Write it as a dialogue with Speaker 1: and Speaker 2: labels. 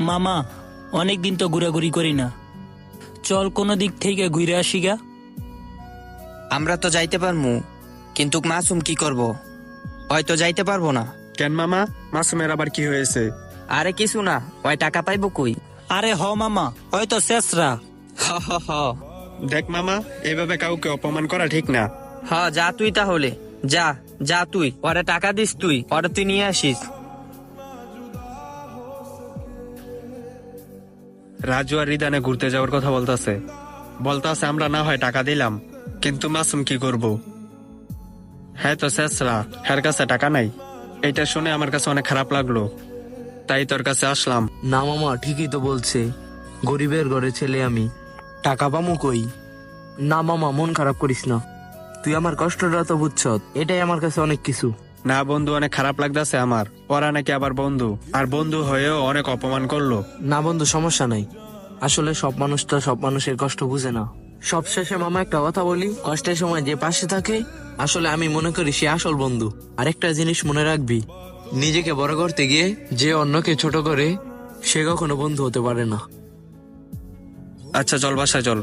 Speaker 1: মামা, অনেকদিন তো ঘোরাঘুরি করি না, চল কোনো দিক থেকে ঘুরে আসি গা।
Speaker 2: আমরা তো যাইতে পারমু, কিন্তু মাসুম কি করব? হয়তো যাইতে পারবো না।
Speaker 3: কেন মামা, মাসুমের আবার কি হয়েছে?
Speaker 2: আরে কিছু না, ওই টাকা পাইবো কই?
Speaker 1: আরে হ মামা, হয়তো শেষরা।
Speaker 2: হ হ হ।
Speaker 3: দেখ মামা, এইভাবে কাউকে অপমান করা ঠিক না।
Speaker 2: হ, যা তুই তাহলে, যা যা তুই, ওরে টাকা দিস, ওরে তুই নিয়ে আসিস।
Speaker 3: রাজু আর রিদানে ঘুরতে যাওয়ার কথা বলতাছে আমরা না হয় টাকা দিলাম, কিন্তু মাসুম কি করব? হ্যাঁ তো শেষরা, হ্যার কাছে টাকা নাই। এটা শুনে আমার কাছে অনেক খারাপ লাগলো, তাই তোর কাছে আসলাম।
Speaker 4: না মামা, ঠিকই তো বলছে, গরিবের ঘরে ছেলে আমি, টাকা পামু কই? না মামা, মন খারাপ করিস না, তুই আমার কষ্টটা তো বুঝছ, এটাই আমার কাছে অনেক কিছু।
Speaker 3: না বন্ধু, অনেক খারাপ লাগতেছে আমার। ওরা নাকি আবার বন্ধু, আর বন্ধু হয়েও অনেক অপমান করলো।
Speaker 4: না বন্ধু, সমস্যা নাই, আসলে সব মানুষ তো সব মানুষের কষ্ট বুঝে না। সবশেষে মামা একটা কথা বলি, কষ্টের সময় যে পাশে থাকে, আসলে আমি মনে করি সে আসল বন্ধু। আরেকটা জিনিস মনে রাখবি, নিজেকে বড় করতে গিয়ে যে অন্যকে ছোট করে, সে কখনো বন্ধু হতে পারে না।
Speaker 3: আচ্ছা চল, বাসায় চল।